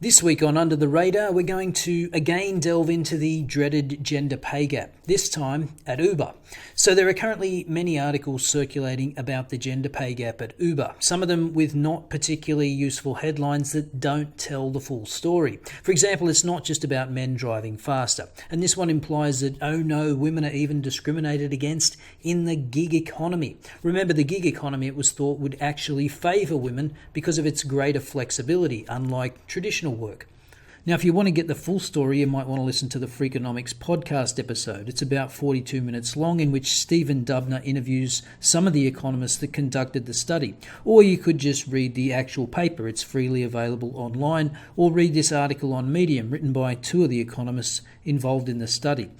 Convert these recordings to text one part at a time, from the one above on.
This week on Under the Radar, we're going to again delve into the dreaded gender pay gap, this time at Uber. So there are currently many articles circulating about the gender pay gap at Uber, some of them with not particularly useful headlines that don't tell the full story. For example, it's not just about men driving faster, and this one implies that, oh no, women are even discriminated against in the gig economy. Remember, the gig economy, it was thought, would actually favour women because of its greater flexibility, unlike traditional work. Now, if you want to get the full story, you might want to listen to the Freakonomics podcast episode. It's about 42 minutes long, in which Stephen Dubner interviews some of the economists that conducted the study. Or you could just read the actual paper. It's freely available online, or read this article on Medium written by two of the economists involved in the study.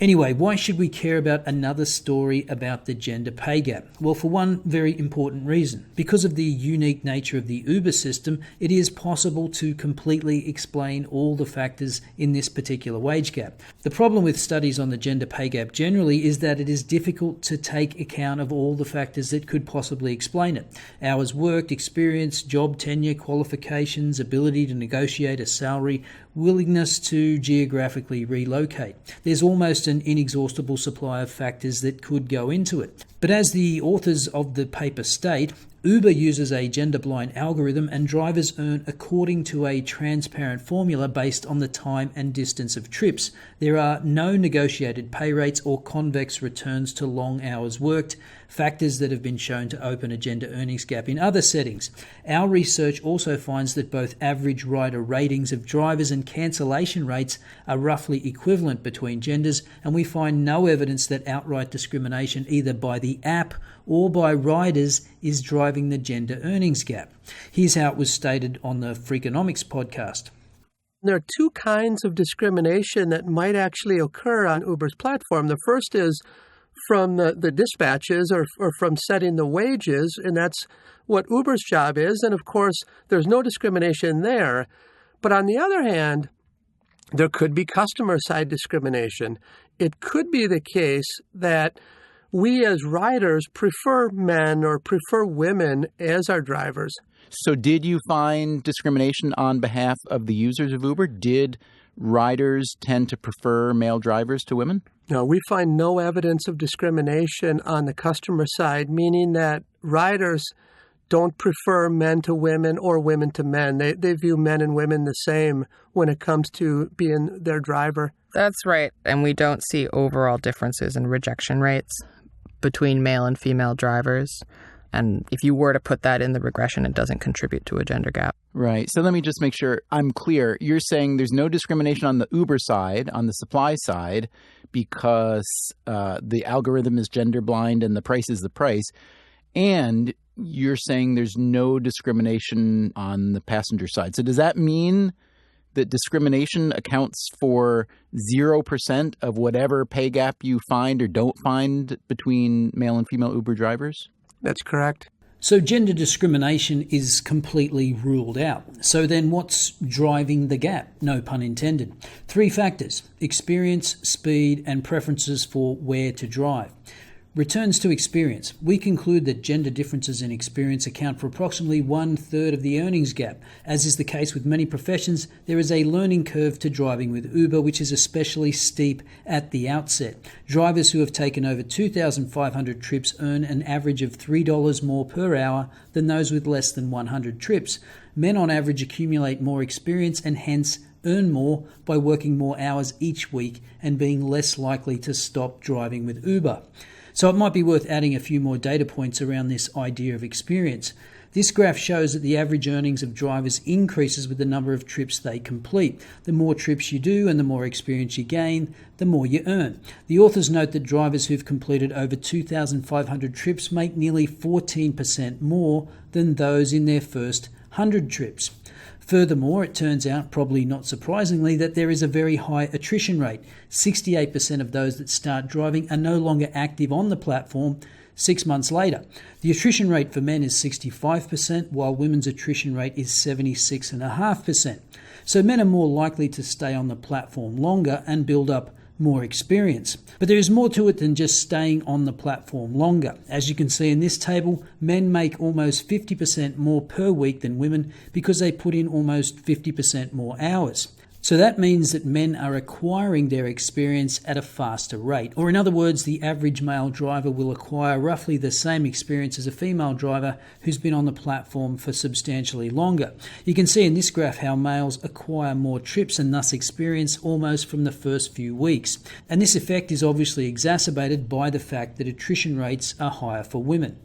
Anyway, why should we care about another story about the gender pay gap? Well, for one very important reason. Because of the unique nature of the Uber system, it is possible to completely explain all the factors in this particular wage gap. The problem with studies on the gender pay gap generally is that it is difficult to take account of all the factors that could possibly explain it. Hours worked, experience, job tenure, qualifications, ability to negotiate a salary, willingness to geographically relocate. There's almost an inexhaustible supply of factors that could go into it. But as the authors of the paper state, Uber uses a gender-blind algorithm and drivers earn according to a transparent formula based on the time and distance of trips. There are no negotiated pay rates or convex returns to long hours worked, factors that have been shown to open a gender earnings gap in other settings. Our research also finds that both average rider ratings of drivers and cancellation rates are roughly equivalent between genders, and we find no evidence that outright discrimination either by the app or by riders is driving the gender earnings gap. Here's how it was stated on the Freakonomics podcast. There are two kinds of discrimination that might actually occur on Uber's platform. The first is from the dispatches or from setting the wages, and that's what Uber's job is. And of course, there's no discrimination there. But on the other hand, there could be customer-side discrimination. It could be the case that we as riders prefer men or prefer women as our drivers. So did you find discrimination on behalf of the users of Uber? Did riders tend to prefer male drivers to women? No, we find no evidence of discrimination on the customer side, meaning that riders don't prefer men to women or women to men. They view men and women the same when it comes to being their driver. That's right. And we don't see overall differences in rejection rates between male and female drivers. And if you were to put that in the regression, it doesn't contribute to a gender gap. Right. So let me just make sure I'm clear. You're saying there's no discrimination on the Uber side, on the supply side, because the algorithm is gender blind and the price is the price. And you're saying there's no discrimination on the passenger side. So does that mean that discrimination accounts for 0% of whatever pay gap you find or don't find between male and female Uber drivers? That's correct. So gender discrimination is completely ruled out. So then what's driving the gap? No pun intended. 3 factors: experience, speed, and preferences for where to drive. Returns to experience. We conclude that gender differences in experience account for approximately 1/3 of the earnings gap. As is the case with many professions, there is a learning curve to driving with Uber, which is especially steep at the outset. Drivers who have taken over 2,500 trips earn an average of $3 more per hour than those with less than 100 trips. Men on average accumulate more experience and hence earn more by working more hours each week and being less likely to stop driving with Uber. So it might be worth adding a few more data points around this idea of experience. This graph shows that the average earnings of drivers increases with the number of trips they complete. The more trips you do and the more experience you gain, the more you earn. The authors note that drivers who've completed over 2,500 trips make nearly 14% more than those in their first 100 trips. Furthermore, it turns out, probably not surprisingly, that there is a very high attrition rate. 68% of those that start driving are no longer active on the platform 6 months later. The attrition rate for men is 65%, while women's attrition rate is 76.5%. So men are more likely to stay on the platform longer and build up more experience. But there is more to it than just staying on the platform longer. As you can see in this table, men make almost 50% more per week than women because they put in almost 50% more hours. So that means that men are acquiring their experience at a faster rate. Or in other words, the average male driver will acquire roughly the same experience as a female driver who's been on the platform for substantially longer. You can see in this graph how males acquire more trips and thus experience almost from the first few weeks. And this effect is obviously exacerbated by the fact that attrition rates are higher for women.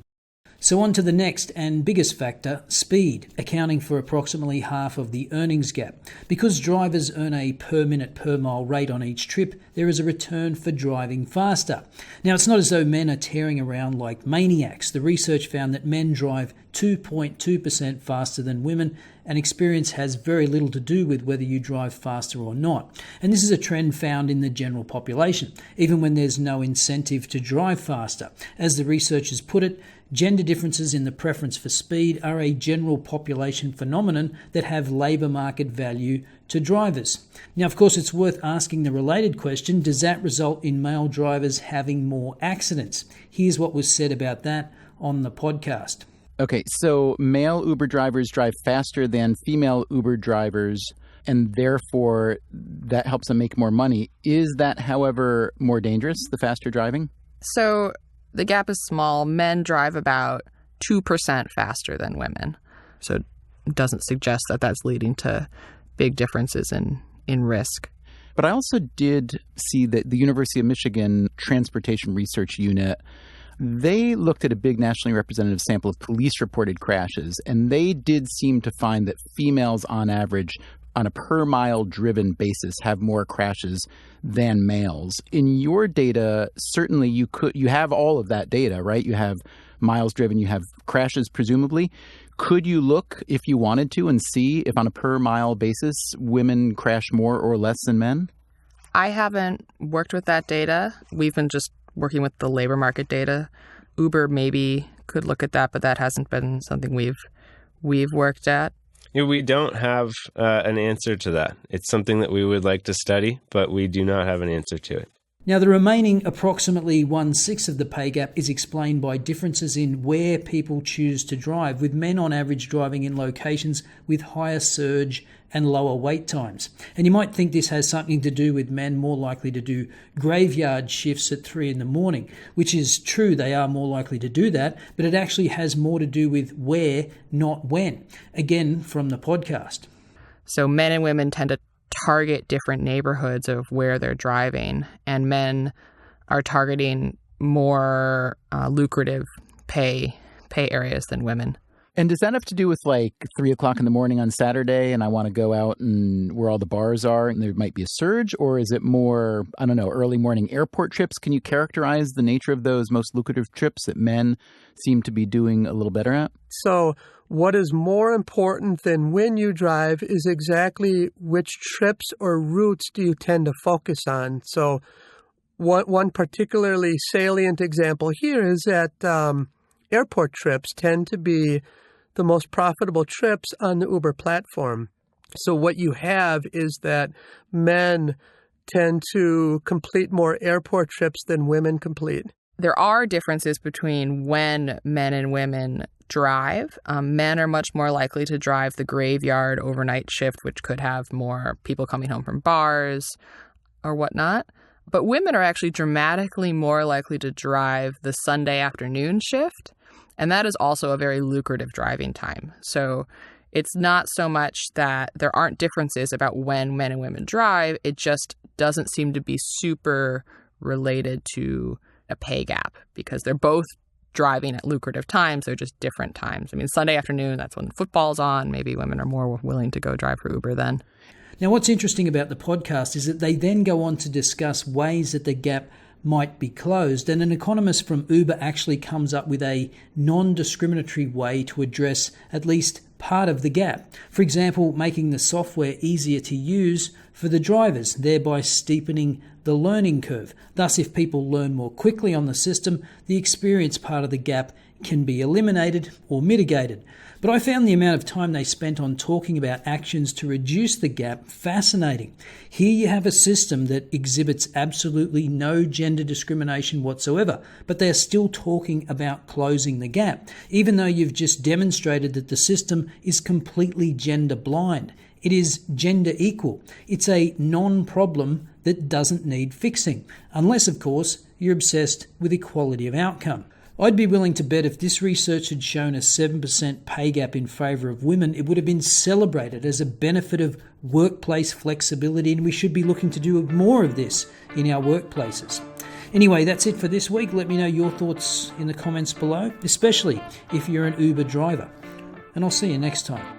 So on to the next and biggest factor, speed, accounting for approximately half of the earnings gap. Because drivers earn a per minute per mile rate on each trip, there is a return for driving faster. Now, it's not as though men are tearing around like maniacs. The research found that men drive 2.2% faster than women, and experience has very little to do with whether you drive faster or not. And this is a trend found in the general population, even when there's no incentive to drive faster. As the researchers put it, gender differences in the preference for speed are a general population phenomenon that have labour market value to drivers. Now, of course, it's worth asking the related question, does that result in male drivers having more accidents? Here's what was said about that on the podcast. Okay, so male Uber drivers drive faster than female Uber drivers, and therefore that helps them make more money. Is that, however, more dangerous, the faster driving? So the gap is small. Men drive about 2% faster than women. So it doesn't suggest that that's leading to big differences in risk. But I also did see that the University of Michigan Transportation Research Unit, they looked at a big nationally representative sample of police-reported crashes, and they did seem to find that females on average, on a per-mile driven basis, have more crashes than males. In your data, certainly you have all of that data, right? You have miles driven, you have crashes presumably. Could you look, if you wanted to, and see if on a per-mile basis women crash more or less than men? I haven't worked with that data. We've been just working with the labor market data. Uber maybe could look at that, but that hasn't been something we've worked at. Yeah, we don't have an answer to that. It's something that we would like to study, but we do not have an answer to it. Now, the remaining approximately 1/6 of the pay gap is explained by differences in where people choose to drive, with men on average driving in locations with higher surge and lower wait times. And you might think this has something to do with men more likely to do graveyard shifts at 3 a.m, which is true, they are more likely to do that, but it actually has more to do with where, not when. Again, from the podcast. So men and women tend to target different neighborhoods of where they're driving, and men are targeting more lucrative pay areas than women. And does that have to do with like 3 o'clock in the morning on Saturday and I want to go out and where all the bars are and there might be a surge? Or is it more, I don't know, early morning airport trips? Can you characterize the nature of those most lucrative trips that men seem to be doing a little better at? So what is more important than when you drive is exactly which trips or routes do you tend to focus on. So one particularly salient example here is that airport trips tend to be the most profitable trips on the Uber platform. So what you have is that men tend to complete more airport trips than women complete. There are differences between when men and women drive. Men are much more likely to drive the graveyard overnight shift, which could have more people coming home from bars or whatnot. But women are actually dramatically more likely to drive the Sunday afternoon shift. And that is also a very lucrative driving time. So it's not so much that there aren't differences about when men and women drive. It just doesn't seem to be super related to a pay gap because they're both driving at lucrative times. They're just different times. I mean, Sunday afternoon, that's when football's on. Maybe women are more willing to go drive for Uber then. Now, what's interesting about the podcast is that they then go on to discuss ways that the gap might be closed. And an economist from Uber actually comes up with a non-discriminatory way to address at least part of the gap. For example, making the software easier to use for the drivers, thereby steepening the learning curve. Thus, if people learn more quickly on the system, the experience part of the gap can be eliminated or mitigated. But I found the amount of time they spent on talking about actions to reduce the gap fascinating. Here you have a system that exhibits absolutely no gender discrimination whatsoever, but they're still talking about closing the gap, even though you've just demonstrated that the system is completely gender blind. It is gender equal. It's a non-problem that doesn't need fixing, unless, of course, you're obsessed with equality of outcome. I'd be willing to bet if this research had shown a 7% pay gap in favour of women, it would have been celebrated as a benefit of workplace flexibility, and we should be looking to do more of this in our workplaces. Anyway, that's it for this week. Let me know your thoughts in the comments below, especially if you're an Uber driver. And I'll see you next time.